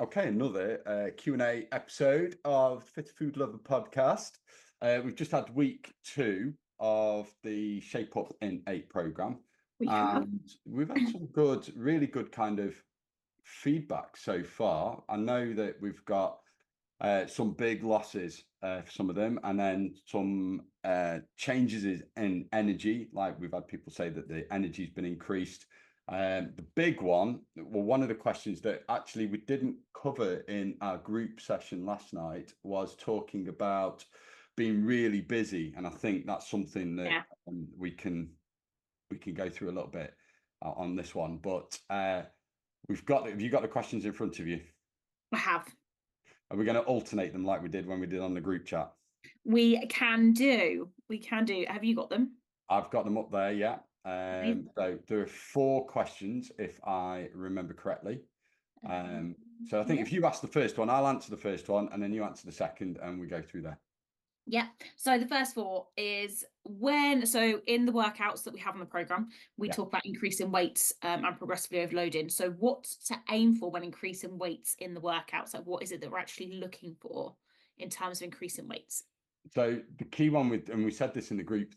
Okay, another Q&A episode of Fit Food Lover podcast. We've just had week 2 of the Shape Up in 8 program, We have. and we've had some good, really good kind of feedback so far. I know that we've got some big losses for some of them, and then some changes in energy. Like we've had people say that the energy's been increased. The big one, well, one of the questions that actually we didn't cover in our group session last night was talking about being really busy, and I think that's something that Yeah, we can go through a little bit on this one. But have you got the questions in front of you? I have. Are we going to alternate them like we did when we did on the group chat? We can do. We can do. Have you got them? I've got them up there, yeah. Amazing. So there are 4 questions, if I remember correctly. So I think Yeah. if you ask the first one, I'll answer the first one, and then you answer the second, and we go through there. Yeah. So the first four is so in the workouts that we have on the program, we Yeah. talk about increasing weights and progressively overloading. So what to aim for when increasing weights in the workouts? Like what is it that we're actually looking for in terms of increasing weights? So the key one and we said this in the group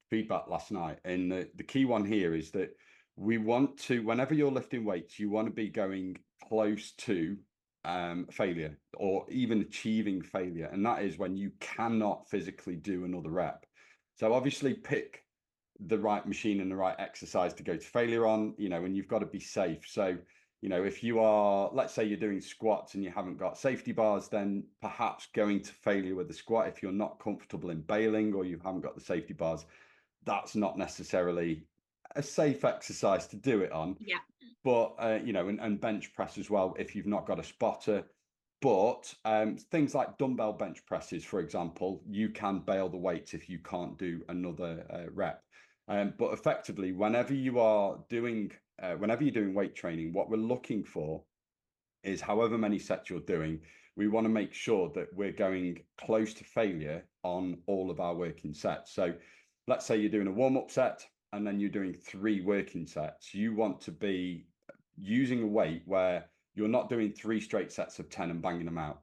feedback last night, and the key one here is that we want to, whenever you're lifting weights, you want to be going close to failure or even achieving failure. And that is when you cannot physically do another rep. So obviously pick the right machine and the right exercise to go to failure on, and you've got to be safe. So if you are, let's say you're doing squats and you haven't got safety bars, then perhaps going to failure with the squat, if you're not comfortable in bailing or you haven't got the safety bars, that's not necessarily a safe exercise to do it on. Yeah. But, and bench press as well, if you've not got a spotter. But things like dumbbell bench presses, for example, you can bail the weights if you can't do another rep. But effectively, whenever you're doing weight training, what we're looking for is however many sets you're doing, we want to make sure that we're going close to failure on all of our working sets. So let's say you're doing a warm-up set and then you're doing 3 working sets. You want to be using a weight where you're not doing 3 straight sets of 10 and banging them out.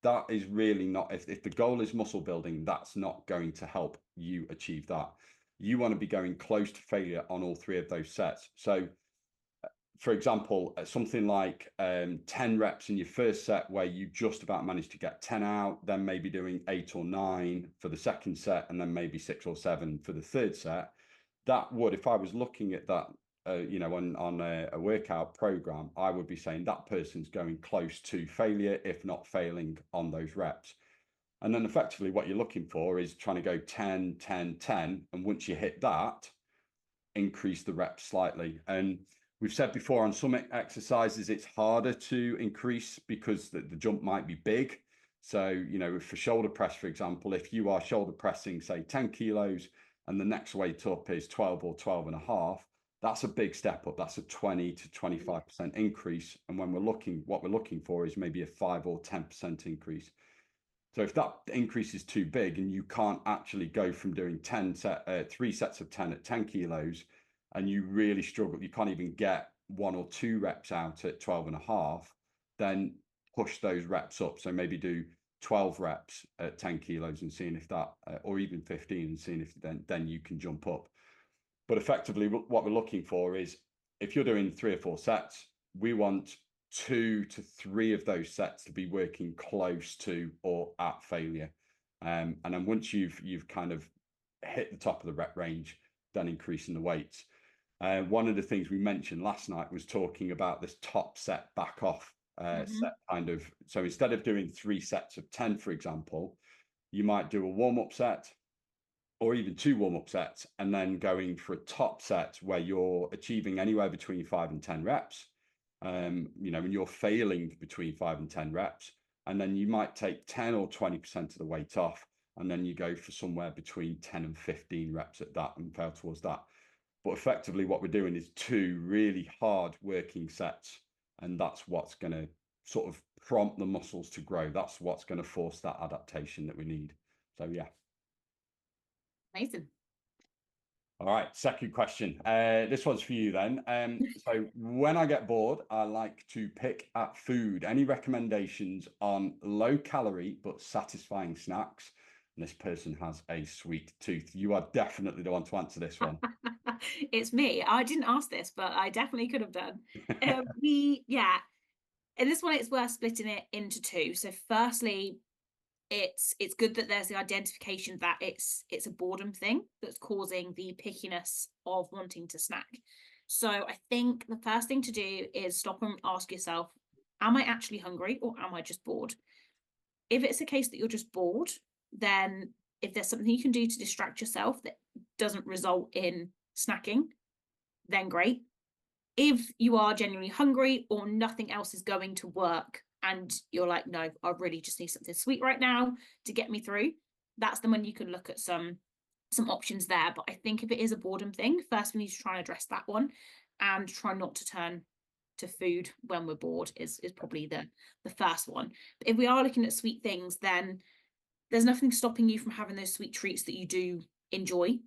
That is really not, if the goal is muscle building, that's not going to help you achieve that. You want to be going close to failure on all 3 of those sets. So for example, something like 10 reps in your first set where you just about managed to get 10 out, then maybe doing 8 or 9 for the second set, and then maybe 6 or 7 for the third set. That would, if I was looking at that, on a workout program, I would be saying that person's going close to failure, if not failing on those reps. And then effectively what you're looking for is trying to go 10, 10, 10. And once you hit that, increase the reps slightly. And we've said before on some exercises, it's harder to increase because the jump might be big. So, for shoulder press, for example, if you are shoulder pressing, say 10 kilos, and the next weight up is 12 or 12 and a half, that's a big step up. That's a 20 to 25% increase. And what we're looking for is maybe a 5 or 10% increase. So if that increase is too big and you can't actually go from doing 3 sets of 10 at 10 kilos, and you really struggle, you can't even get 1 or 2 reps out at 12 and a half, then push those reps up. So maybe do 12 reps at 10 kilos and seeing if that, or even 15 and seeing if then you can jump up. But effectively what we're looking for is if you're doing 3 or 4 sets, we want 2 to 3 of those sets to be working close to or at failure. And then once you've kind of hit the top of the rep range, then increasing the weights. One of the things we mentioned last night was talking about this top set back off set kind of. So instead of doing 3 sets of 10, for example, you might do a warm-up set or even 2 warm-up sets, and then going for a top set where you're achieving anywhere between 5 and 10 reps, and you're failing between 5 and 10 reps, and then you might take 10 or 20% of the weight off, and then you go for somewhere between 10 and 15 reps at that and fail towards that. But effectively what we're doing is 2 really hard working sets, and that's what's going to sort of prompt the muscles to grow. That's what's going to force that adaptation that we need. So yeah. Amazing. All right, second question. This one's for you then. So when I get bored, I like to pick at food. Any recommendations on low calorie but satisfying snacks? And this person has a sweet tooth. You are definitely the one to answer this one. It's me. I didn't ask this, but I definitely could have done. Yeah, in this one, it's worth splitting it into two. So, firstly, it's good that there's the identification that it's a boredom thing that's causing the pickiness of wanting to snack. So, I think the first thing to do is stop and ask yourself, am I actually hungry or am I just bored? If it's a case that you're just bored, then if there's something you can do to distract yourself that doesn't result in snacking, then great. If you are genuinely hungry or nothing else is going to work and you're like, no, I really just need something sweet right now to get me through, that's the one you can look at some options there. But I think if it is a boredom thing, first we need to try and address that one and try not to turn to food when we're bored is probably the first one. But if we are looking at sweet things, then there's nothing stopping you from having those sweet treats that you do enjoy,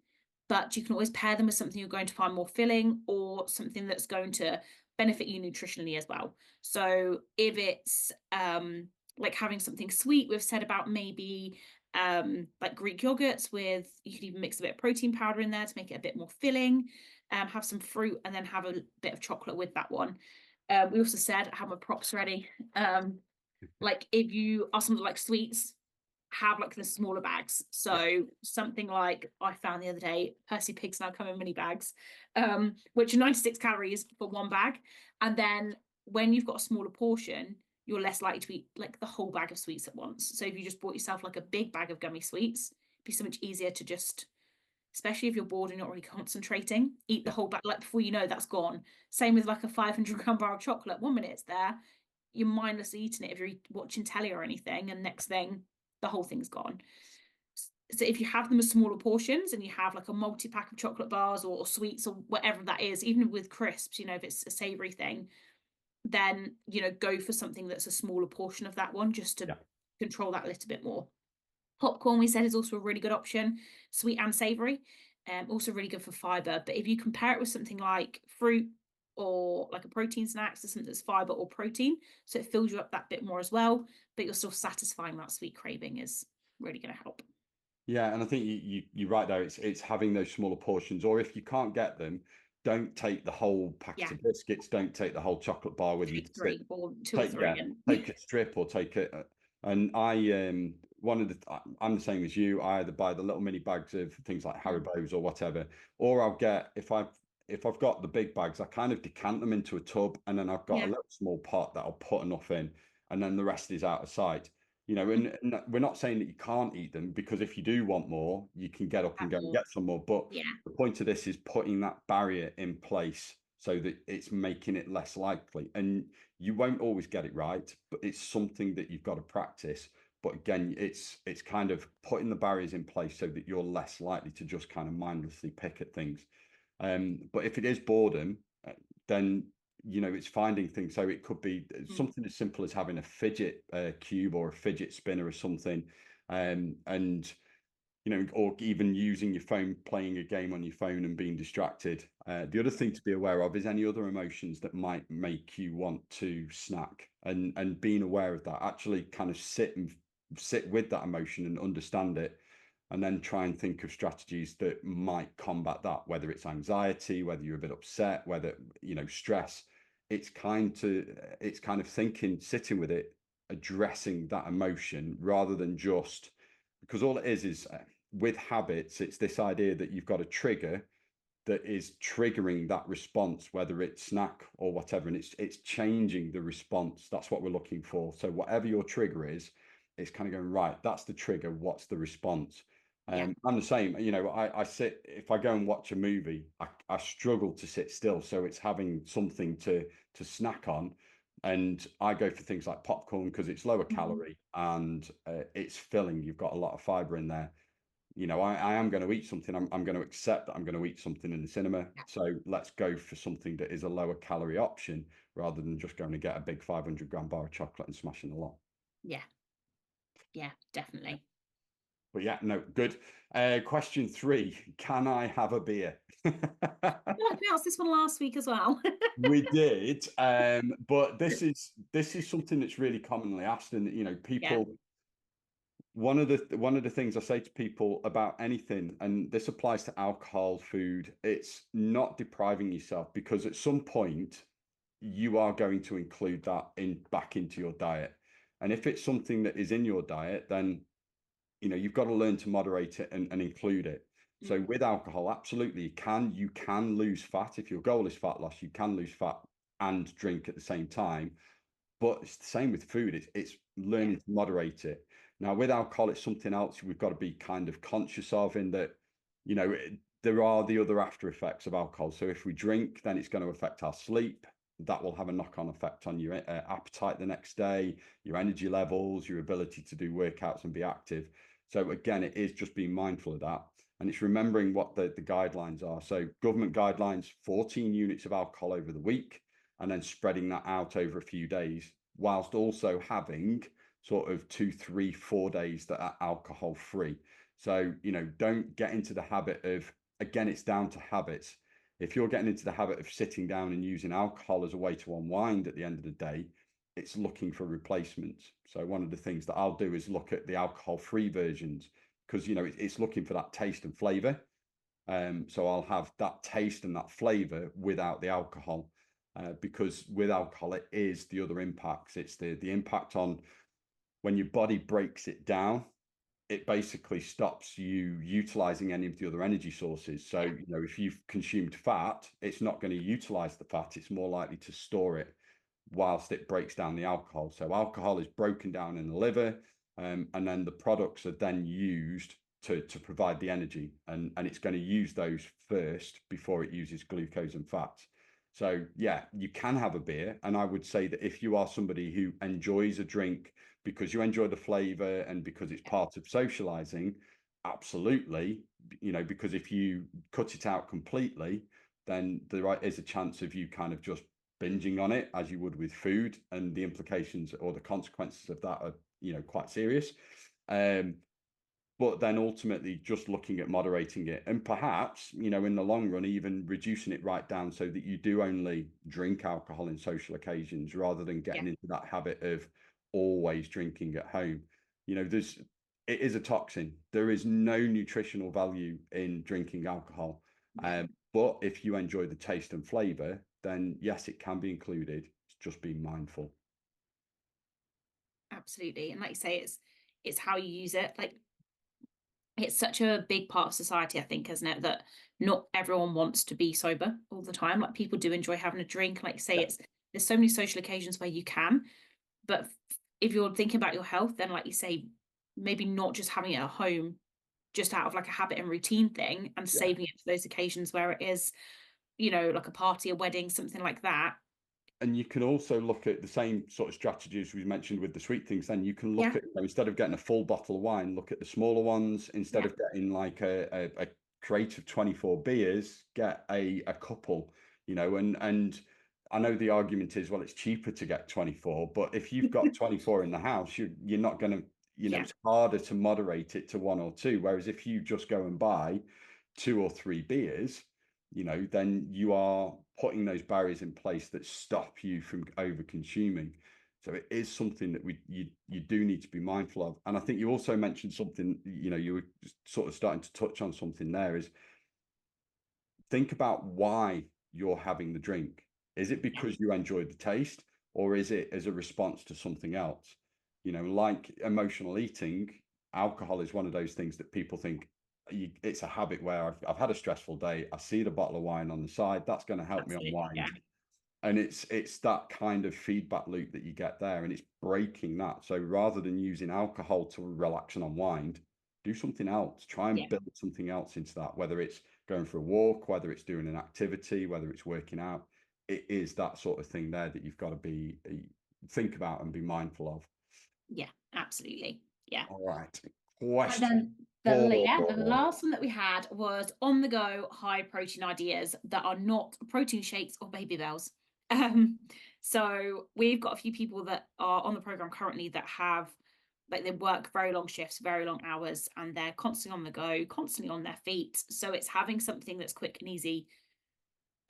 but you can always pair them with something you're going to find more filling or something that's going to benefit you nutritionally as well. So if it's like having something sweet, we've said about maybe like Greek yogurts with, you can even mix a bit of protein powder in there to make it a bit more filling, have some fruit and then have a bit of chocolate with that one. We also said have my props ready. Like if you are something like sweets, have like the smaller bags. Yeah. So something like I found the other day, Percy Pigs now come in mini bags, which are 96 calories for one bag. And then when you've got a smaller portion, you're less likely to eat like the whole bag of sweets at once. So if you just bought yourself like a big bag of gummy sweets, it'd be so much easier to just, especially if you're bored and not really concentrating, eat the whole bag. Like before you know that's gone. Same with like a 500-gram bar of chocolate. 1 minute it's there, you're mindlessly eating it if you're watching telly or anything, and next thing the whole thing's gone. So if you have them as smaller portions and you have like a multi-pack of chocolate bars or sweets or whatever that is, even with crisps, if it's a savory thing, then go for something that's a smaller portion of that one just to Yeah. control that a little bit more. Popcorn, we said, is also a really good option, sweet and savory, also really good for fiber. But if you compare it with something like fruit or like a protein snack, so something that's fiber or protein, so it fills you up that bit more as well, but you're still satisfying that sweet craving, is really going to help. Yeah, and I think you're right there. It's having those smaller portions, or if you can't get them, don't take the whole packet Yeah, of biscuits. Don't take the whole chocolate bar with you take to sit. three or two or Take three, Yeah, and take a strip or take it. And one of the I'm the same as you. I either buy the little mini bags of things like Haribo's or whatever, or I'll get if I've got the big bags, I kind of decant them into a tub, and then I've got a yeah, little small pot that I'll put enough in, and then the rest is out of sight. And we're not saying that you can't eat them, because if you do want more, you can get up and have go and more. get some more. But Yeah, the point of this is putting that barrier in place so that it's making it less likely. And you won't always get it right, but it's something that you've got to practice. But again, it's kind of putting the barriers in place so that you're less likely to just kind of mindlessly pick at things. But if it is boredom, then it's finding things. So it could be something as simple as having a fidget cube or a fidget spinner or something, and or even using your phone, playing a game on your phone and being distracted. The other thing to be aware of is any other emotions that might make you want to snack, and being aware of that. Actually, kind of sit with that emotion and understand it, and then try and think of strategies that might combat that, whether it's anxiety, whether you're a bit upset, whether stress. It's kind of thinking, sitting with it, addressing that emotion, rather than just, because all it is with habits, it's this idea that you've got a trigger that is triggering that response, whether it's snack or whatever, and it's changing the response. That's what we're looking for. So whatever your trigger is, it's kind of going, right, that's the trigger, what's the response? yeah, I'm the same. I sit, if I go and watch a movie, I struggle to sit still. So it's having something to snack on. And I go for things like popcorn because it's lower calorie and it's filling. You've got a lot of fiber in there. I am going to eat something. I'm going to accept that I'm going to eat something in the cinema. So let's go for something that is a lower calorie option, rather than just going to get a big 500-gram bar of chocolate and smashing the lot. yeah, yeah, definitely. But yeah, no, good. Question 3, can I have a beer? I feel like we asked this one last week as well. We did, but this is something that's really commonly asked, and Yeah. people. One of the things I say to people about anything, and this applies to alcohol, food, it's not depriving yourself, because at some point you are going to include that in back into your diet. And if it's something that is in your diet, then you've got to learn to moderate it and include it. So Mm, with alcohol, absolutely, you can lose fat. If your goal is fat loss, you can lose fat and drink at the same time. But it's the same with food. It's yeah. learning to moderate it. Now, with alcohol, it's something else we've got to be kind of conscious of, in that, there are the other after effects of alcohol. So if we drink, then it's going to affect our sleep. That will have a knock-on effect on your appetite the next day, your energy levels, your ability to do workouts and be active. So again, it is just being mindful of that. And it's remembering what the guidelines are. So government guidelines, 14 units of alcohol over the week, and then spreading that out over a few days, whilst also having sort of 2, 3, 4 days that are alcohol free. So, don't get into the habit of, again, it's down to habits. If you're getting into the habit of sitting down and using alcohol as a way to unwind at the end of the day, it's looking for replacements. So one of the things that I'll do is look at the alcohol free versions, because it's looking for that taste and flavor. So I'll have that taste and that flavor without the alcohol, because with alcohol, it is the other impacts. It's the impact on when your body breaks it down. It basically stops you utilizing any of the other energy sources. So, Yeah. if you've consumed fat, it's not going to utilize the fat. It's more likely to store it whilst it breaks down the alcohol. So alcohol is broken down in the liver, and then the products are then used to provide the energy, and it's going to use those first before it uses glucose and fats. So yeah, you can have a beer, and I would say that if you are somebody who enjoys a drink because you enjoy the flavor and because it's part of socializing, absolutely, because if you cut it out completely, then there is a chance of you kind of just binging on it as you would with food, and the implications or the consequences of that are quite serious. But then ultimately just looking at moderating it, and perhaps in the long run even reducing it right down so that you do only drink alcohol in social occasions, rather than Yeah. getting into that habit of always drinking at home. It is a toxin. There is no nutritional value in drinking alcohol. Yeah. But if you enjoy the taste and flavor, then yes, it can be included. It's just being mindful. Absolutely. And like you say, it's how you use it. Like, it's such a big part of society, I think, isn't it? That not everyone wants to be sober all the time. Like, people do enjoy having a drink. Like you say, Yeah. there's so many social occasions where you can, but if you're thinking about your health, then like you say, maybe not just having it at home, just out of like a habit and routine thing, and Yeah. saving it for those occasions where it is, like a party, a wedding, something like that. And you can also look at the same sort of strategies we mentioned with the sweet things. Then you can look Yeah. at, instead of getting a full bottle of wine, look at the smaller ones. Instead Yeah. of getting like a crate of 24 beers, get a couple, and I know the argument is, well, it's cheaper to get 24, but if you've got 24 in the house, you're not going to, Yeah. it's harder to moderate it to one or two. Whereas if you just go and buy 2 or 3 beers, then you are putting those barriers in place that stop you from over consuming. So it is something that you do need to be mindful of. And I think you also mentioned something, you were sort of starting to touch on something there, is think about why you're having the drink. Is it Yeah. because you enjoy the taste, or is it as a response to something else? Like emotional eating, alcohol is one of those things that people think it's a habit where I've had a stressful day. I see the bottle of wine on the side. That's going to help me Absolutely. Yeah. unwind. And it's that kind of feedback loop that you get there, and it's breaking that. So rather than using alcohol to relax and unwind, do something else. Try Yeah. and build something else into that, whether it's going for a walk, whether it's doing an activity, whether it's working out. It is that sort of thing there that you've got to be think about and be mindful of. Yeah. Absolutely. Yeah. All right. And Question then four. the last one that we had was on the go high protein ideas that are not protein shakes or baby bells. Um, so we've got a few people that are on the program currently that have like they work very long shifts, very long hours, and they're constantly on the go, constantly on their feet. So it's having something that's quick and easy.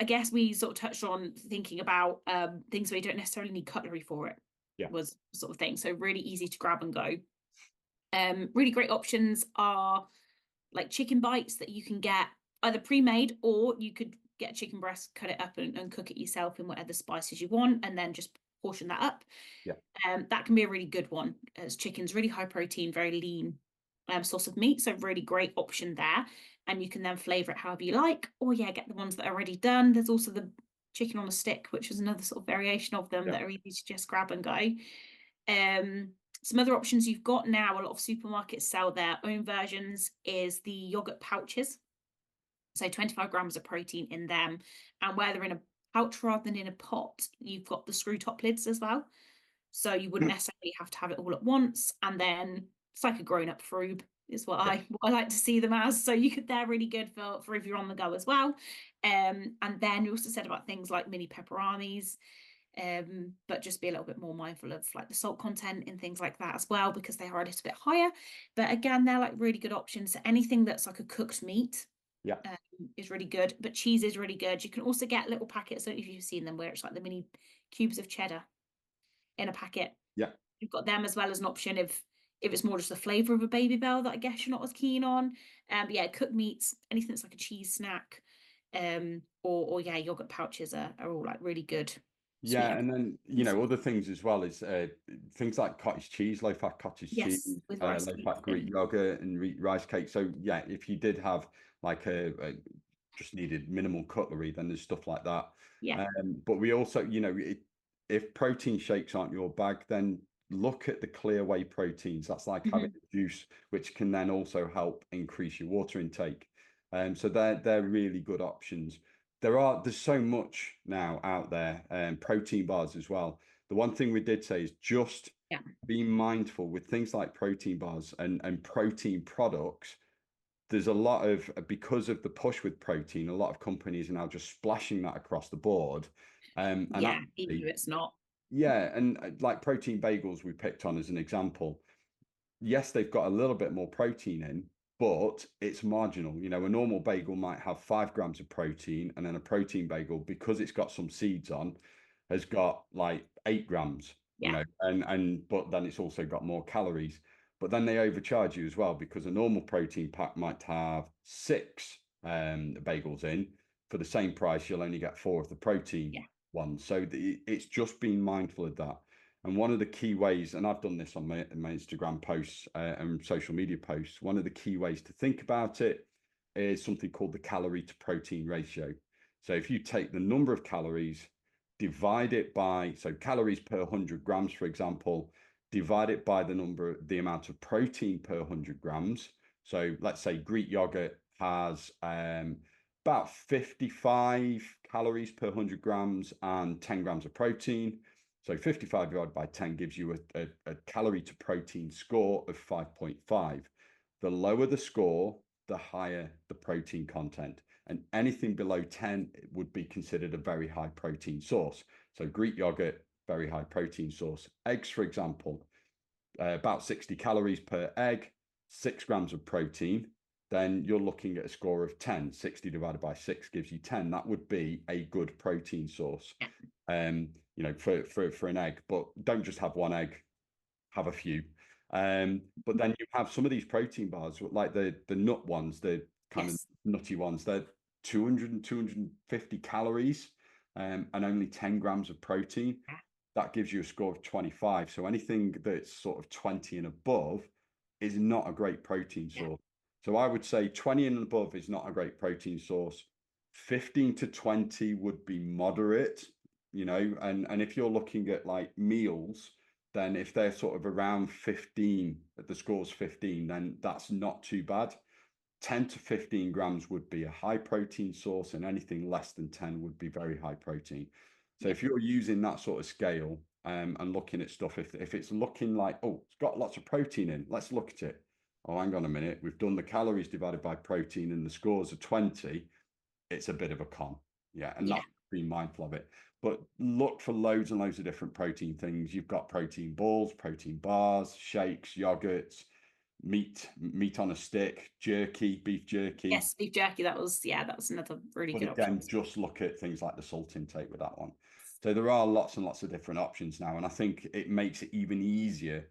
I guess we sort of touched on thinking about things where you don't necessarily need cutlery for it, Yeah. was sort of thing. So really easy to grab and go. Really great options are like chicken bites that you can get either pre-made, or you could get a chicken breast, cut it up and cook it yourself in whatever spices you want, and then just portion that up. Yeah. That can be a really good one, as chicken's really high protein, very lean source of meat. So really great option there. And you can then flavor it however you like, or yeah, get the ones that are already done. There's also the chicken on a stick, which is another sort of variation of them that are easy to just grab and go. Some other options you've got now, a lot of supermarkets sell their own versions, is the yogurt pouches. So 25 grams of protein in them. And where they're in a pouch rather than in a pot, you've got the screw top lids as well. So you wouldn't necessarily have to have it all at once. And then it's like a grown-up froob is what I like to see them as. So they're really good for if you're on the go as well. And then you also said about things like mini pepperonis. But just be a little bit more mindful of like the salt content and things like that as well, because they are a little bit higher. But again, they're like really good options. So anything that's like a cooked meat is really good. But cheese is really good. You can also get little packets. I don't know if you've seen them, where it's like the mini cubes of cheddar in a packet. Yeah. You've got them as well as an option if it's more just the flavour of a Baby Bell that I guess you're not as keen on. But yeah, cooked meats, anything that's like a cheese snack, or yeah, yogurt pouches are all like really good. Yeah, and then other things as well is things like cottage cheese, low fat cottage cheese, Yes, with rice low cakes. fat Greek yogurt and rice cake. So yeah, if you did have like just needed minimal cutlery, then there's stuff like that. Yeah. But we also, if protein shakes aren't your bag, then look at the clear whey proteins. That's like having a juice, which can then also help increase your water intake. So they're really good options. There's so much now out there, and protein bars as well. The one thing we did say is just be mindful with things like protein bars and protein products. There's a lot of, because of the push with protein, a lot of companies are now just splashing that across the board. And Yeah, actually, it's not. yeah, and like protein bagels we picked on as an example. Yes, they've got a little bit more protein in, but it's marginal. A normal bagel might have 5 grams of protein, and then a protein bagel, because it's got some seeds on, has got like 8 grams, and but then it's also got more calories. But then they overcharge you as well, because a normal protein pack might have 6 bagels in. For the same price, you'll only get 4 of the protein ones. So it's just being mindful of that. And one of the key ways, and I've done this on my Instagram posts and social media posts, one of the key ways to think about it is something called the calorie to protein ratio. So if you take the number of calories, divide it by, so calories per 100 grams, for example, divide it by the amount of protein per 100 grams. So let's say Greek yogurt has about 55 calories per 100 grams and 10 grams of protein. So 55 divided by 10 gives you a calorie to protein score of 5.5. The lower the score, the higher the protein content. And anything below 10 would be considered a very high protein source. So Greek yogurt, very high protein source. Eggs, for example, about 60 calories per egg, 6 grams of protein. Then you're looking at a score of 10. 60 divided by 6 gives you 10. That would be a good protein source. For an egg, but don't just have one egg, have a few. But then you have some of these protein bars, like the nut ones, the kind of nutty ones, they're 200 and 250 calories, and only 10 grams of protein. That gives you a score of 25. So anything that's sort of 20 and above is not a great protein source. So I would say 20 and above is not a great protein source. 15 to 20 would be moderate, and if you're looking at like meals, then if they're sort of around 15, the score's 15, then that's not too bad. 10 to 15 grams would be a high protein source, and anything less than 10 would be very high protein. So if you're using that sort of scale and looking at stuff, if it's looking like, oh, it's got lots of protein in, let's look at it. Oh, hang on a minute, we've done the calories divided by protein and the scores are 20. It's a bit of a con. Yeah. And being mindful of it. But look for loads and loads of different protein things. You've got protein balls, protein bars, shakes, yogurts, meat on a stick, jerky, beef jerky. Yes, beef jerky. That was another really But good option. again, just look at things like the salt intake with that one. So there are lots and lots of different options now, and I think it makes it even easier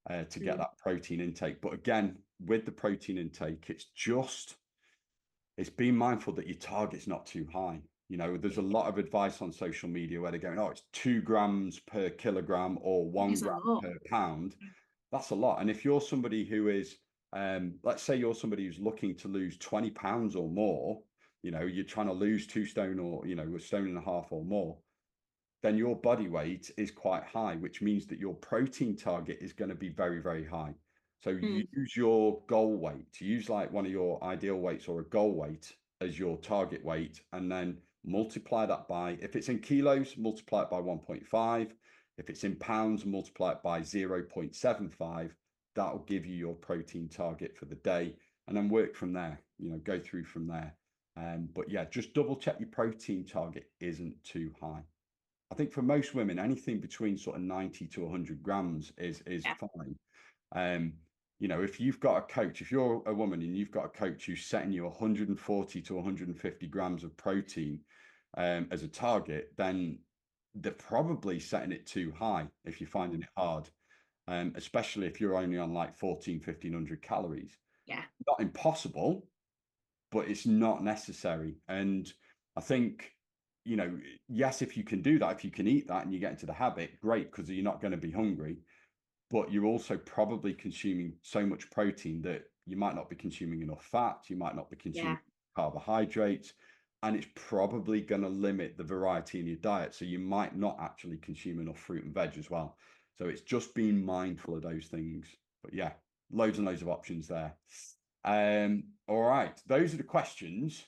to get that protein intake. But again, with the protein intake, it's being mindful that your target's not too high. You know, there's a lot of advice on social media where they're going, oh, it's 2 grams per kilogram or 1 It's a gram lot. per pound. That's a lot. And if you're somebody who is, let's say you're somebody who's looking to lose 20 pounds or more, you know, you're trying to lose 2 stone or, you know, 1.5 stone or more, then your body weight is quite high, which means that your protein target is going to be very, very high. So use your goal weight, use like one of your ideal weights or a goal weight as your target weight, and then multiply that by, if it's in kilos, multiply it by 1.5. If it's in pounds, multiply it by 0.75. That'll give you your protein target for the day, and then work from there, you know, go through from there. But yeah, just double check your protein target isn't too high. I think for most women, anything between sort of 90 to 100 grams is fine. You know, if you've got a coach, if you're a woman and you've got a coach who's setting you 140 to 150 grams of protein as a target, then they're probably setting it too high if you're finding it hard, especially if you're only on like 1,500 calories. Yeah. Not impossible, but it's not necessary. And I think, you know, yes, if you can do that, if you can eat that and you get into the habit, great, because you're not going to be hungry. But you're also probably consuming so much protein that you might not be consuming enough fat, you might not be consuming carbohydrates, and it's probably going to limit the variety in your diet. So you might not actually consume enough fruit and veg as well. So it's just being mindful of those things. But yeah, loads and loads of options there. All right, those are the questions.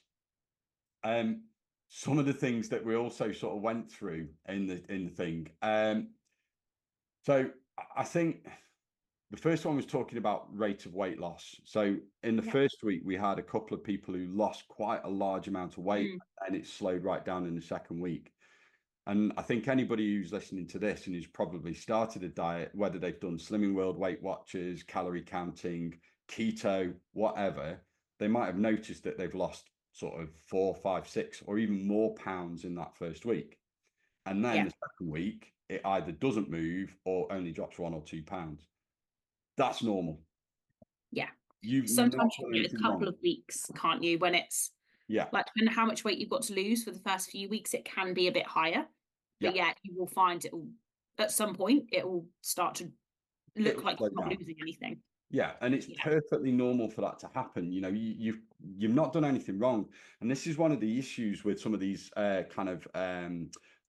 Some of the things that we also sort of went through in the thing. So I think the first one was talking about rate of weight loss. So in the first week, we had a couple of people who lost quite a large amount of weight, and it slowed right down in the second week. And I think anybody who's listening to this and who's probably started a diet, whether they've done Slimming World, Weight Watchers, calorie counting, keto, whatever, they might have noticed that they've lost sort of 4, 5, 6, or even more pounds in that first week. And then the second week, it either doesn't move or only drops 1 or 2 pounds. That's normal. Yeah. You've sometimes not you can get a couple of weeks, can't you, when it's like, depending on how much weight you've got to lose for the first few weeks, it can be a bit higher. But you will find it will, at some point, it will start to look like you're not losing anything. Yeah, and it's perfectly normal for that to happen. You know, you've not done anything wrong. And this is one of the issues with some of these kind of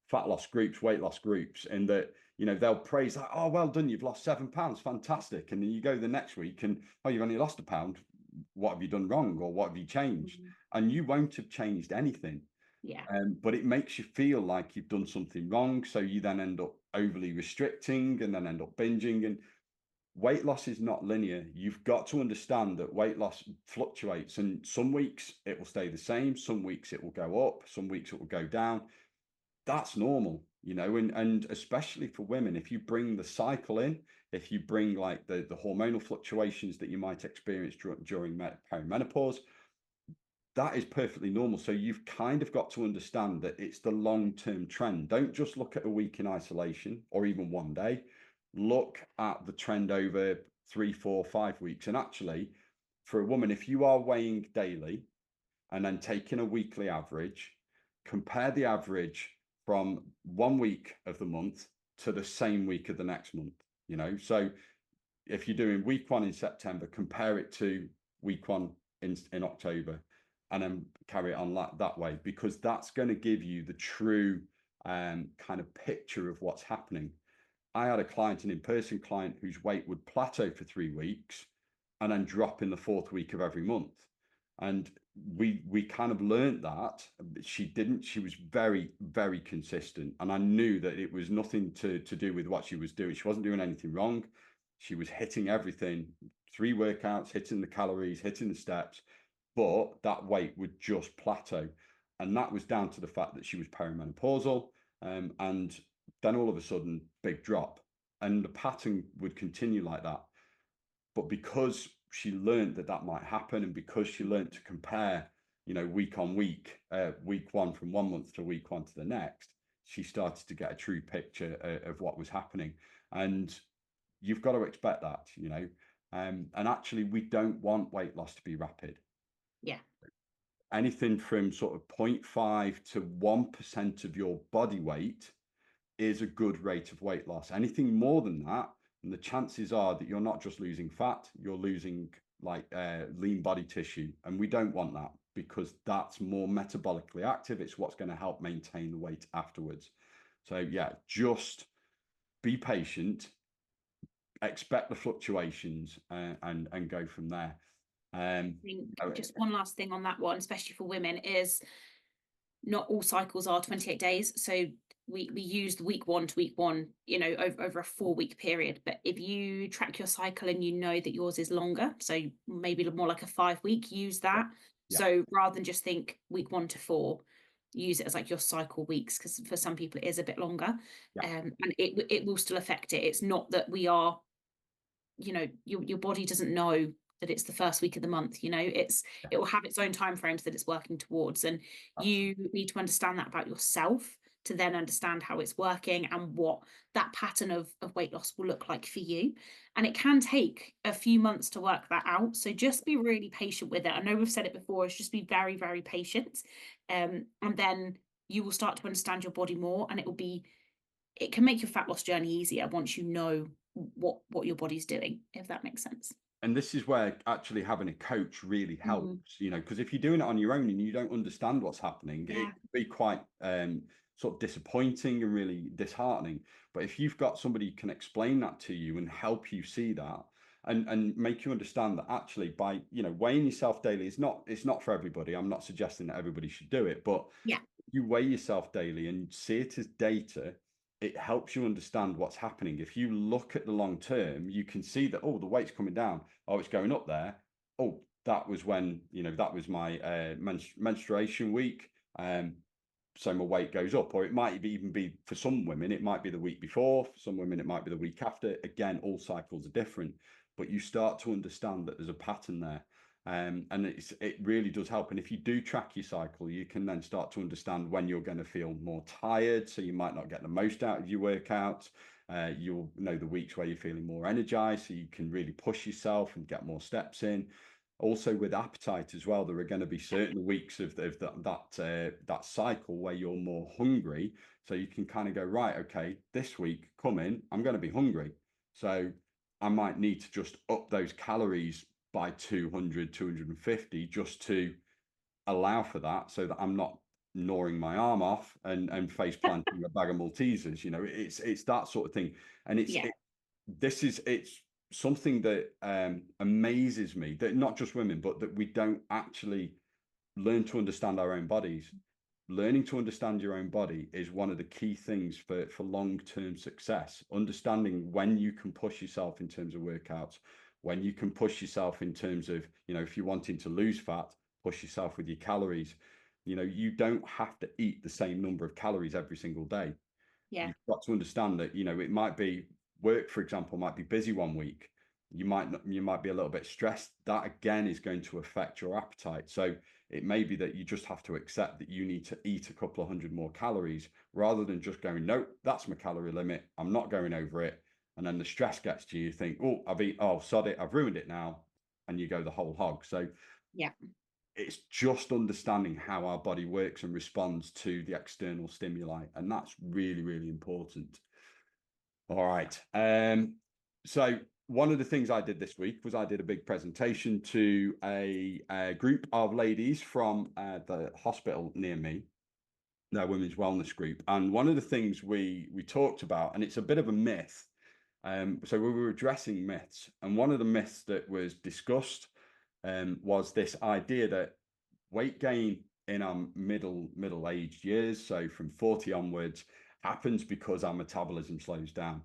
fat loss groups, weight loss groups, in that, you know, they'll praise like, oh, well done, you've lost 7 pounds, fantastic. And then you go the next week and, oh, you've only lost a pound. What have you done wrong, or what have you changed? And you won't have changed anything. Yeah. But it makes you feel like you've done something wrong. So you then end up overly restricting and then end up binging. And weight loss is not linear. You've got to understand that weight loss fluctuates, and some weeks it will stay the same, some weeks it will go up, some weeks it will go down. That's normal, you know, and especially for women, if you bring the cycle in, if you bring like the hormonal fluctuations that you might experience during perimenopause, that is perfectly normal. So you've kind of got to understand that it's the long-term trend. Don't just look at a week in isolation or even one day. Look at the trend over 3, 4, 5 weeks. And actually, for a woman, if you are weighing daily and then taking a weekly average, compare the average from 1 week of the month to the same week of the next month. You know, so if you're doing week 1 in September, compare it to week 1 in October, and then carry it on that way, because that's going to give you the true kind of picture of what's happening. I had a client, an in-person client, whose weight would plateau for 3 weeks and then drop in the 4th week of every month. And we kind of learned that she was very, very consistent. And I knew that it was nothing to do with what she was doing. She wasn't doing anything wrong. She was hitting everything, 3 workouts, hitting the calories, hitting the steps, but that weight would just plateau. And that was down to the fact that she was perimenopausal. And then all of a sudden, big drop. And the pattern would continue like that. But because she learned that that might happen, and because she learned to compare, week on week, week one from 1 month to week one to the next, she started to get a true picture of what was happening. And you've got to expect that, and actually we don't want weight loss to be rapid. Yeah. Anything from sort of 0.5 to 1% of your body weight is a good rate of weight loss. Anything more than that, and the chances are that you're not just losing fat, you're losing like lean body tissue. And we don't want that, because that's more metabolically active. It's what's going to help maintain the weight afterwards. So yeah, just be patient, expect the fluctuations, and go from there. I think just one last thing on that one, especially for women, is not all cycles are 28 days. So we use the week 1 to week 1, over a 4-week period. But if you track your cycle and you know that yours is longer, so maybe more like a 5-week, use that. Yeah. So rather than just think week 1 to 4, use it as like your cycle weeks, because for some people it is a bit longer. Yeah. And it will still affect it. It's not that we are, your body doesn't know that it's the first week of the month. It will have its own time frames that it's working towards, and you need to understand that about yourself to then understand how it's working and what that pattern of weight loss will look like for you. And it can take a few months to work that out, so just be really patient with it. I know we've said it before, it's just be very, very patient, and then you will start to understand your body more, and it can make your fat loss journey easier once you know what your body's doing, if that makes sense. And this is where actually having a coach really Mm. helps, because if you're doing it on your own and you don't understand what's happening, it Yeah. can be quite sort of disappointing and really disheartening. But if you've got somebody who can explain that to you and help you see that, and make you understand that actually by weighing yourself daily, it's not for everybody. I'm not suggesting that everybody should do it, but Yeah. you weigh yourself daily and see it as data, it helps you understand what's happening. If you look at the long term, you can see that, oh, the weight's coming down. Oh, it's going up there. Oh, that was when, that was my menstruation week. So my weight goes up. Or it might even be, for some women, it might be the week before. For some women, it might be the week after. Again, all cycles are different. But you start to understand that there's a pattern there. And it really does help. And if you do track your cycle, you can then start to understand when you're going to feel more tired, so you might not get the most out of your workouts. You'll know the weeks where you're feeling more energized, so you can really push yourself and get more steps in. Also with appetite as well, there are going to be certain weeks of that cycle where you're more hungry, so you can kind of go, right, okay, this week coming, I'm going to be hungry, so I might need to just up those calories by 200, 250 just to allow for that, so that I'm not gnawing my arm off and face planting a bag of Maltesers. It's that sort of thing. And it's something that amazes me, that not just women, but that we don't actually learn to understand our own bodies. Learning to understand your own body is one of the key things for long-term success. Understanding when you can push yourself in terms of workouts, when you can push yourself in terms of, if you're wanting to lose fat, push yourself with your calories. You don't have to eat the same number of calories every single day. Yeah. You've got to understand that, it might be work, for example, might be busy one week. You might be a little bit stressed. That again is going to affect your appetite. So it may be that you just have to accept that you need to eat a couple of hundred more calories, rather than just going, nope, that's my calorie limit, I'm not going over it. And then the stress gets to you, you think, sod it, I've ruined it now. And you go the whole hog. So yeah, it's just understanding how our body works and responds to the external stimuli. And that's really, really important. All right. So one of the things I did this week was I did a big presentation to a group of ladies from the hospital near me, their women's wellness group. And one of the things we talked about, and it's a bit of a myth. So we were addressing myths, and one of the myths that was discussed was this idea that weight gain in our middle-aged years, so from 40 onwards, happens because our metabolism slows down.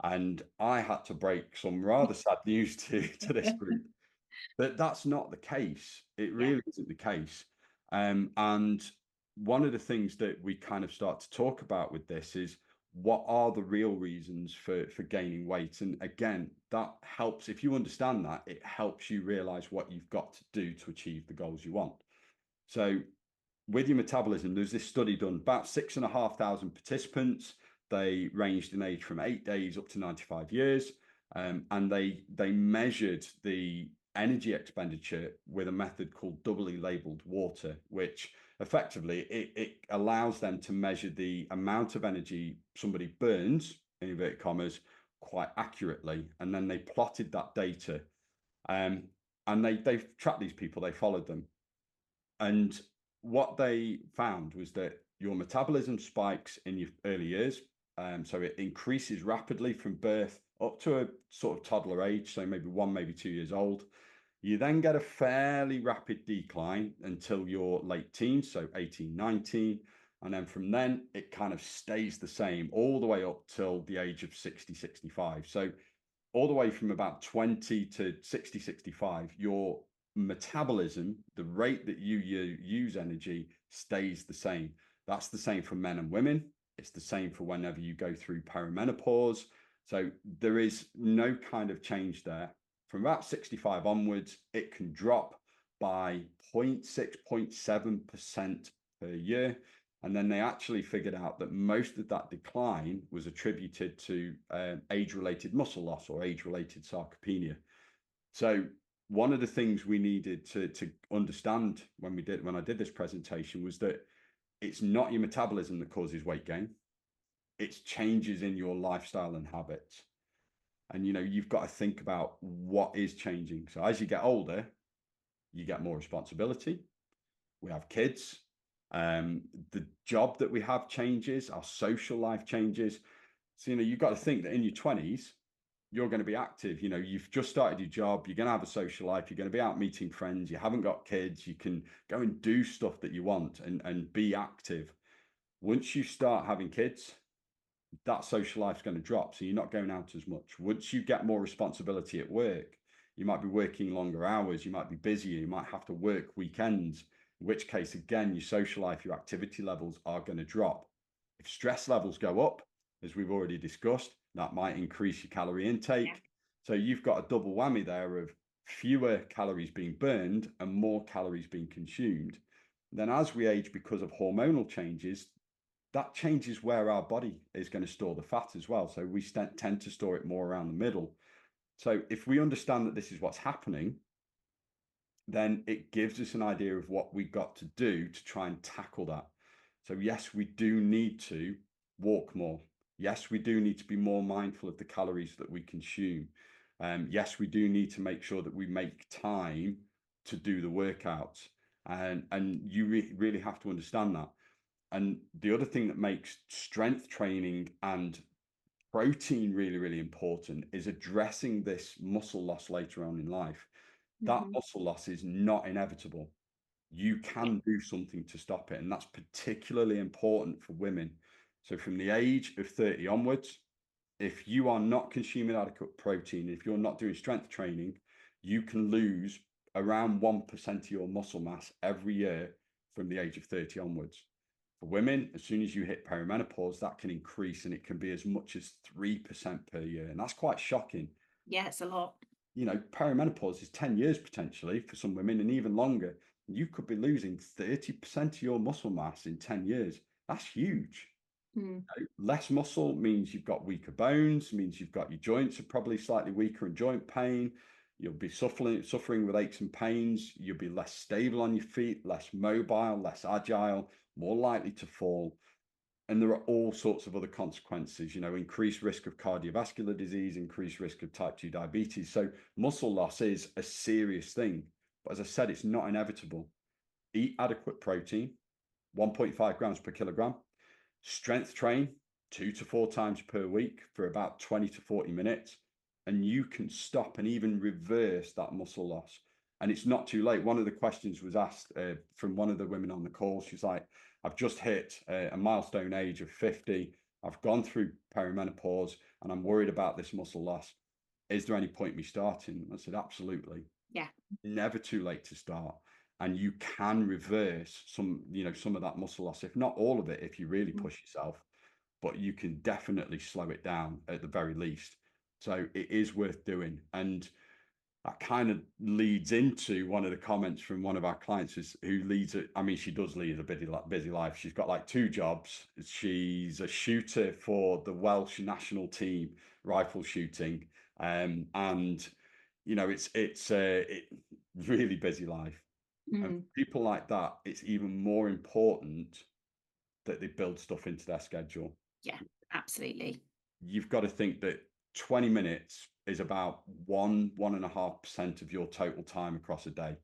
And I had to break some rather sad news to this group, that that's not the case. It really isn't the case. And one of the things that we kind of start to talk about with this is, what are the real reasons for gaining weight? And again, that helps. If you understand that, it helps you realize what you've got to do to achieve the goals you want. So with your metabolism, there's this study done, about 6,500 participants. They ranged in age from 8 days up to 95 years. And they measured the energy expenditure with a method called doubly labeled water, which effectively it allows them to measure the amount of energy somebody burns, in inverted commas, quite accurately. And then they plotted that data, and they've tracked these people, they followed them. And what they found was that your metabolism spikes in your early years. So it increases rapidly from birth up to a sort of toddler age, so maybe 1, maybe 2 years old. You then get a fairly rapid decline until your late teens, so 18, 19. And then from then, it kind of stays the same all the way up till the age of 60, 65. So all the way from about 20 to 60, 65, your metabolism, the rate that you use energy, stays the same. That's the same for men and women. It's the same for whenever you go through perimenopause. So there is no kind of change there. From about 65 onwards, it can drop by 0.6, 0.7% per year. And then they actually figured out that most of that decline was attributed to age-related muscle loss or age-related sarcopenia. So one of the things we needed to understand when I did this presentation was that it's not your metabolism that causes weight gain. It's changes in your lifestyle and habits. And, you've got to think about what is changing. So as you get older, you get more responsibility. We have kids. The job that we have changes. Our social life changes. So, you've got to think that in your 20s, you're going to be active. You've just started your job. You're going to have a social life. You're going to be out meeting friends. You haven't got kids. You can go and do stuff that you want and be active. Once you start having kids, that social life's going to drop. So you're not going out as much. Once you get more responsibility at work, you might be working longer hours. You might be busier. You might have to work weekends, in which case, again, your social life, your activity levels are going to drop. If stress levels go up, as we've already discussed, that might increase your calorie intake. Yeah. So you've got a double whammy there of fewer calories being burned and more calories being consumed. Then as we age, because of hormonal changes, that changes where our body is going to store the fat as well. So we tend to store it more around the middle. So if we understand that this is what's happening, then it gives us an idea of what we've got to do to try and tackle that. So yes, we do need to walk more. Yes, we do need to be more mindful of the calories that we consume. Yes, we do need to make sure that we make time to do the workouts. And you really have to understand that. And the other thing that makes strength training and protein really, really important is addressing this muscle loss later on in life. That muscle loss is not inevitable. You can do something to stop it. And that's particularly important for women. So from the age of 30 onwards, if you are not consuming adequate protein, if you're not doing strength training, you can lose around 1% of your muscle mass every year from the age of 30 onwards. For women, as soon as you hit perimenopause, that can increase, and it can be as much as 3% per year. And that's quite shocking. Yeah, it's a lot. Perimenopause is 10 years potentially for some women, and even longer. You could be losing 30% of your muscle mass in 10 years. That's huge. Less muscle means you've got weaker bones, means you've got your joints are probably slightly weaker and joint pain. You'll be suffering with aches and pains. You'll be less stable on your feet, less mobile, less agile, more likely to fall. And there are all sorts of other consequences, increased risk of cardiovascular disease, increased risk of type 2 diabetes. So muscle loss is a serious thing. But as I said, it's not inevitable. Eat adequate protein, 1.5 grams per kilogram. Strength train 2 to 4 times per week for about 20 to 40 minutes. And you can stop and even reverse that muscle loss. And it's not too late. One of the questions was asked from one of the women on the call. She's like, I've just hit a milestone age of 50. I've gone through perimenopause and I'm worried about this muscle loss. Is there any point me starting? I said, absolutely. Yeah. Never too late to start. and you can reverse some, some of that muscle loss, if not all of it, if you really push yourself, but you can definitely slow it down at the very least. So it is worth doing. And that kind of leads into one of the comments from one of our clients who leads it. I mean, she does lead a busy life. She's got like 2 jobs. She's a shooter for the Welsh national team, rifle shooting. And it's really busy life. And for people like that, it's even more important that they build stuff into their schedule. Yeah, absolutely. You've got to think that 20 minutes is about 1.5% of your total time across a day.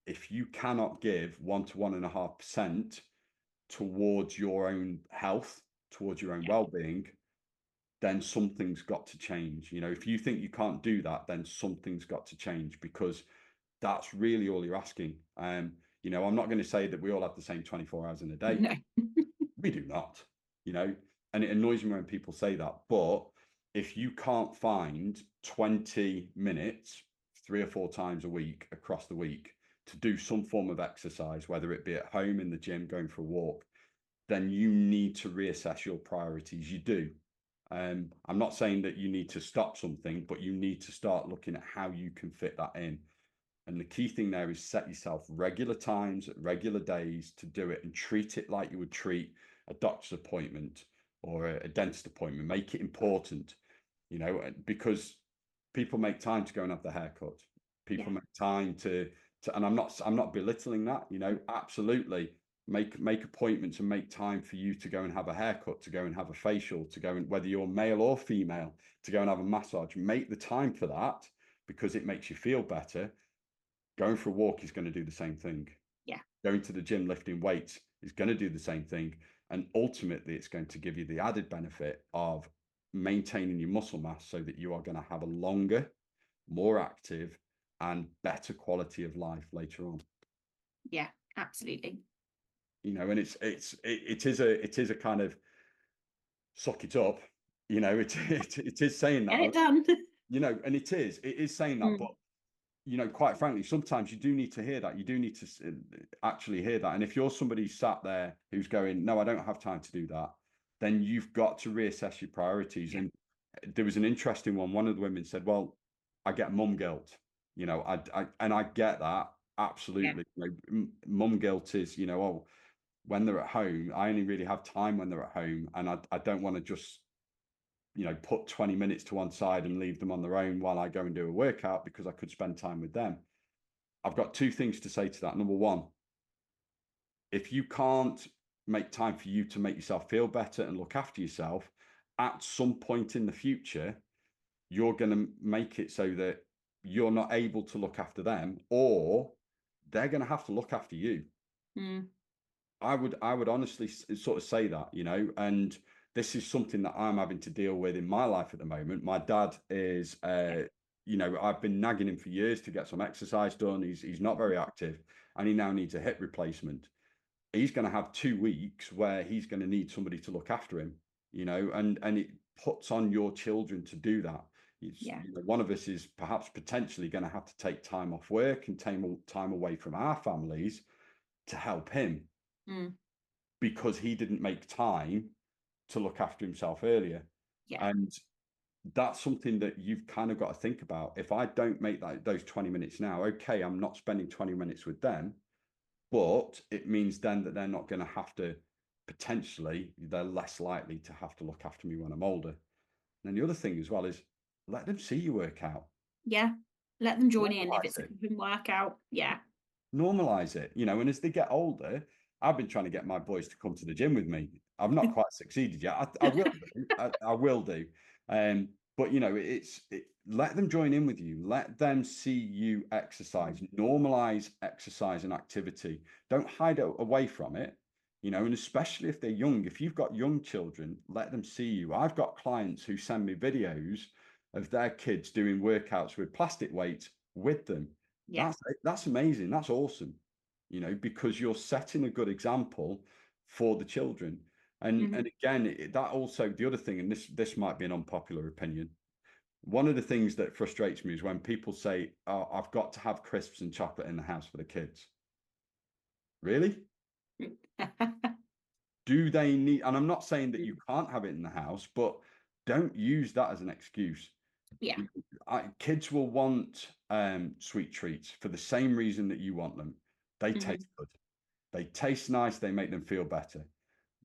If you cannot give 1 to 1.5% towards your own health, towards your own well-being, then something's got to change. If you think you can't do that, then something's got to change, because that's really all you're asking. I'm not going to say that we all have the same 24 hours in a day. No. We do not, and it annoys me when people say that. But if you can't find 20 minutes 3 or 4 times a week across the week to do some form of exercise, whether it be at home, in the gym, going for a walk, then you need to reassess your priorities. You do. I'm not saying that you need to stop something, but you need to start looking at how you can fit that in. And the key thing there is set yourself regular times, regular days to do it, and treat it like you would treat a doctor's appointment or a dentist appointment. Make it important, because people make time to go and have their haircut. People make time to, and I'm not belittling that, absolutely make appointments and make time for you to go and have a haircut, to go and have a facial, to go and, whether you're male or female, to go and have a massage. Make the time for that, because it makes you feel better. Going for a walk is going to do the same thing. Yeah. Going to the gym, lifting weights is going to do the same thing. And ultimately, it's going to give you the added benefit of maintaining your muscle mass, so that you are going to have a longer, more active, and better quality of life later on. Yeah, absolutely. And it is a kind of suck it up. It is saying that. Get it done. And it is saying that, but quite frankly, sometimes you do need to hear that. You do need to actually hear that. And if you're somebody sat there who's going, no, I don't have time to do that, then you've got to reassess your priorities. And there was an interesting one. One of the women said, well, I get mum guilt, and I get that. Absolutely. Mum guilt is, oh, when they're at home, I only really have time when they're at home. And I don't want to just, put 20 minutes to one side and leave them on their own while I go and do a workout, because I could spend time with them. I've got 2 things to say to that. Number one, if you can't make time for you to make yourself feel better and look after yourself, at some point in the future, you're going to make it so that you're not able to look after them, or they're going to have to look after you. I would honestly sort of say that, and this is something that I'm having to deal with in my life at the moment. My dad is, I've been nagging him for years to get some exercise done. He's not very active, and he now needs a hip replacement. He's going to have 2 weeks where he's going to need somebody to look after him, and it puts on your children to do that. One of us is perhaps potentially going to have to take time off work and time away from our families to help him, because he didn't make time to look after himself earlier. And that's something that you've kind of got to think about. If I don't make those 20 minutes now, okay, I'm not spending 20 minutes with them, but it means then that they're not going to have to, potentially, they're less likely to have to look after me when I'm older. And then the other thing as well is, let them see you work out. Yeah. Let them join in if it's a group workout. Yeah. Normalize it, and as they get older, I've been trying to get my boys to come to the gym with me. I've not quite succeeded yet. I will do. I will do. But let them join in with you. Let them see you exercise. Normalize exercise and activity. Don't hide away from it. And especially if they're young, if you've got young children, let them see you. I've got clients who send me videos of their kids doing workouts with plastic weights with them. That's amazing. That's awesome. Because you're setting a good example for the children. And again, that also, the other thing, and this might be an unpopular opinion, One of the things that frustrates me is when people say, "Oh, I've got to have crisps and chocolate in the house for the kids." Really? Do they need, and I'm not saying that you can't have it in the house, but don't use that as an excuse. Yeah. Kids will want sweet treats for the same reason that you want them. They taste good. They taste nice. They make them feel better.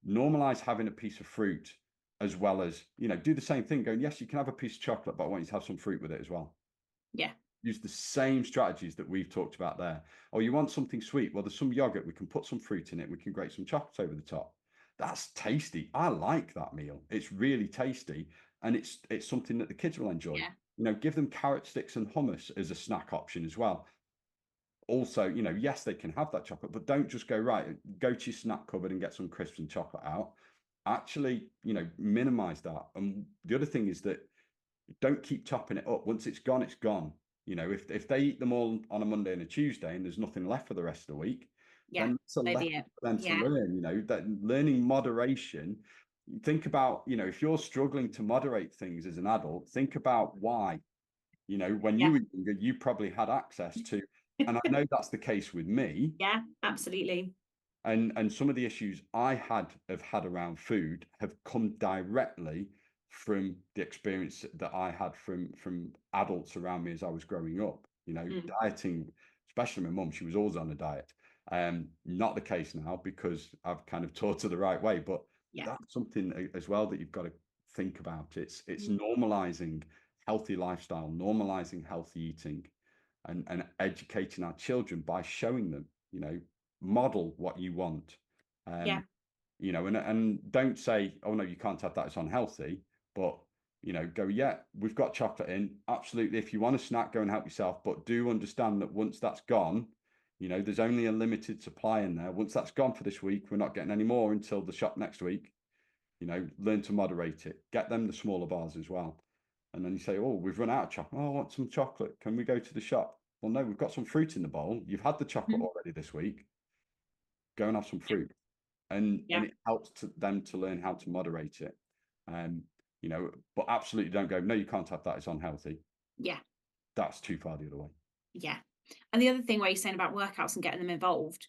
Normalize having a piece of fruit as well as, do the same thing. Going, yes, you can have a piece of chocolate, but I want you to have some fruit with it as well. Yeah. Use the same strategies that we've talked about there. Oh, you want something sweet? Well, there's some yogurt. We can put some fruit in it. We can grate some chocolate over the top. That's tasty. I like that meal. It's really tasty, and it's something that the kids will enjoy. Yeah. Give them carrot sticks and hummus as a snack option as well. Also, yes, they can have that chocolate, but don't just go go to your snack cupboard and get some crisps and chocolate out. Actually, minimize that. And the other thing is that don't keep topping it up. Once it's gone, it's gone. If they eat them all on a Monday and a Tuesday and there's nothing left for the rest of the week, Yeah. then it's a Maybe lesson it. for them to Yeah. learn. That learning moderation. Think about, if you're struggling to moderate things as an adult, think about why. When you Yeah. were younger, you probably had access to, and I know that's the case with me. Yeah, absolutely. And some of the issues I have had around food have come directly from the experience that I had from adults around me as I was growing up. Dieting, especially my mum, she was always on a diet. Not the case now because I've kind of taught her the right way, but Yeah. that's something as well that you've got to think about. It's Mm. normalizing healthy lifestyle, normalizing healthy eating, and educating our children by showing them, model what you want. Yeah. And don't say, oh no, you can't have that, it's unhealthy. But go, yeah, we've got chocolate in. Absolutely. If you want a snack, go and help yourself. But do understand that once that's gone, there's only a limited supply in there. Once that's gone for this week, we're not getting any more until the shop next week. Learn to moderate it. Get them the smaller bars as well. And then you say, oh, we've run out of chocolate. Oh, I want some chocolate. Can we go to the shop? Well, no, we've got some fruit in the bowl. You've had the chocolate Mm. already this week. Go and have some Yeah. fruit. And Yeah. it helps them to learn how to moderate it. But absolutely don't go, no, you can't have that. It's unhealthy. Yeah. That's too far the other way. Yeah. And the other thing where you're saying about workouts and getting them involved,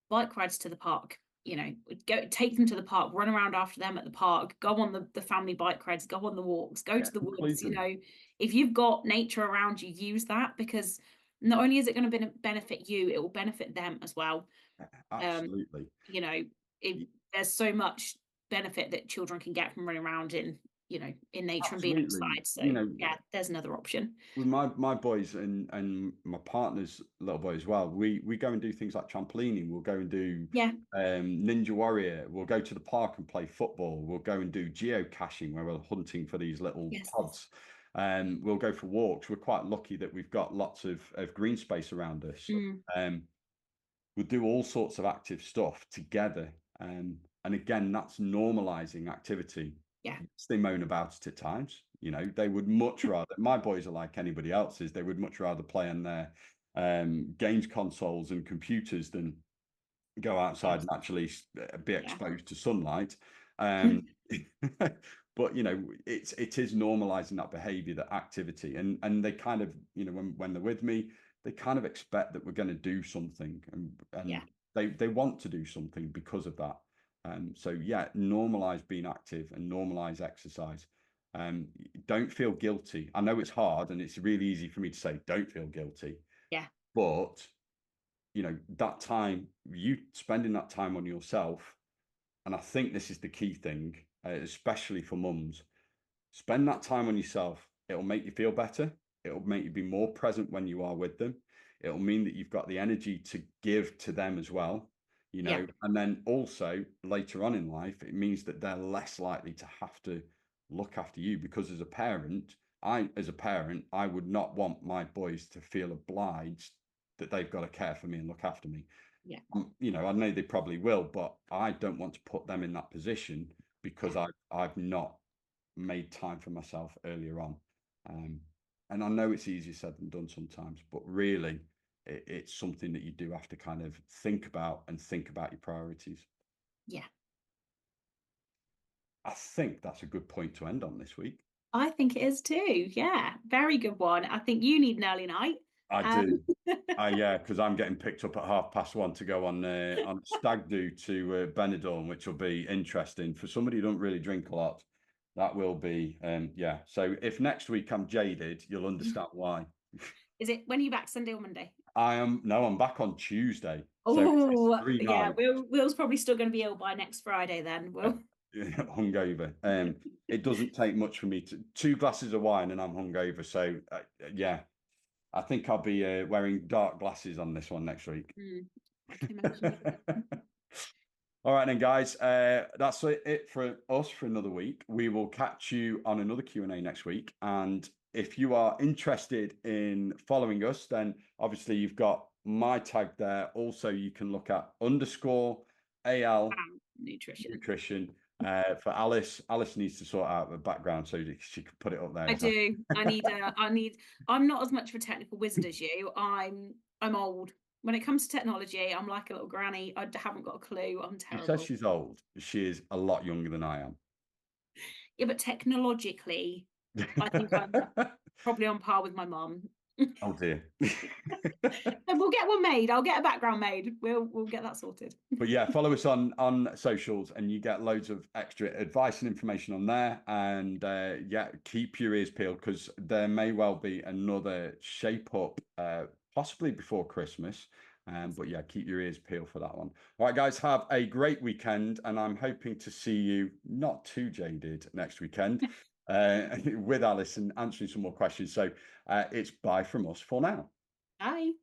bike rides to the park, go take them to the park, run around after them at the park, go on the family bike rides, go on the walks, go to the woods. If you've got nature around you, use that, because not only is it going to benefit you, it will benefit them as well. Absolutely. You know, there's so much benefit that children can get from running around in nature and being Absolutely. outside. So yeah, there's another option. With my boys and my partner's little boy as well, we go and do things like trampolining. We'll go and do Yeah. Ninja Warrior. We'll go to the park and play football. We'll go and do geocaching where we're hunting for these little Yes. pods. We'll go for walks. We're quite lucky that we've got lots of green space around us. We'll do all sorts of active stuff together. And again, that's normalizing activity. Yeah. They moan about it at times. They would much rather, my boys are like anybody else's, they would much rather play on their games consoles and computers than go outside and actually be exposed to sunlight. But it is normalizing that behavior, that activity, and they kind of, when they're with me, they kind of expect that we're going to do something, and they want to do something because of that. So yeah, normalize being active and normalize exercise. Don't feel guilty. I know it's hard, and it's really easy for me to say, don't feel guilty. Yeah. But that time, you spending that time on yourself, and I think this is the key thing, especially for mums. Spend that time on yourself. It'll make you feel better. It'll make you be more present when you are with them. It'll mean that you've got the energy to give to them as well, and then also later on in life, it means that they're less likely to have to look after you, because as a parent, I would not want my boys to feel obliged that they've got to care for me and look after me. Yeah. I know they probably will, but I don't want to put them in that position because I've not made time for myself earlier on. And I know it's easier said than done sometimes, but really it's something that you do have to kind of think about your priorities. Yeah. I think that's a good point to end on this week. I think it is too. Yeah, very good one. I think you need an early night. I Um, do. Yeah, because I'm getting picked up at 1:30 to go on a stag do to Benidorm, which will be interesting for somebody who don't really drink a lot. That will be, yeah. So if next week I'm jaded, you'll understand why. is it when are you back, Sunday or Monday? I'm back on Tuesday. So it's Oh, three yeah. nights. Will's probably still going to be ill by next Friday then. Will. Hungover. It doesn't take much for me to 2 glasses of wine and I'm hungover. So yeah, I think I'll be wearing dark glasses on this one next week. I can imagine it. All right then, guys. That's it for us for another week. We will catch you on another Q&A next week. And if you are interested in following us, then obviously you've got my tag there. Also, you can look at _AL nutrition. For Alice. Alice needs to sort out the background so she can put it up there. I do. I'm not as much of a technical wizard as you. I'm old. When it comes to technology, I'm like a little granny. I haven't got a clue. I'm She says terrible. she's old. She is a lot younger than I am. Yeah, but technologically, I think I'm probably on par with my mum. Oh dear. And we'll get one made. I'll get a background made. We'll get that sorted. But yeah, follow us on socials and you get loads of extra advice and information on there. And yeah, keep your ears peeled because there may well be another shape up possibly before Christmas. But yeah, keep your ears peeled for that one. All right, guys, have a great weekend. And I'm hoping to see you not too jaded next weekend with Alice and answering some more questions. So it's bye from us for now. Bye.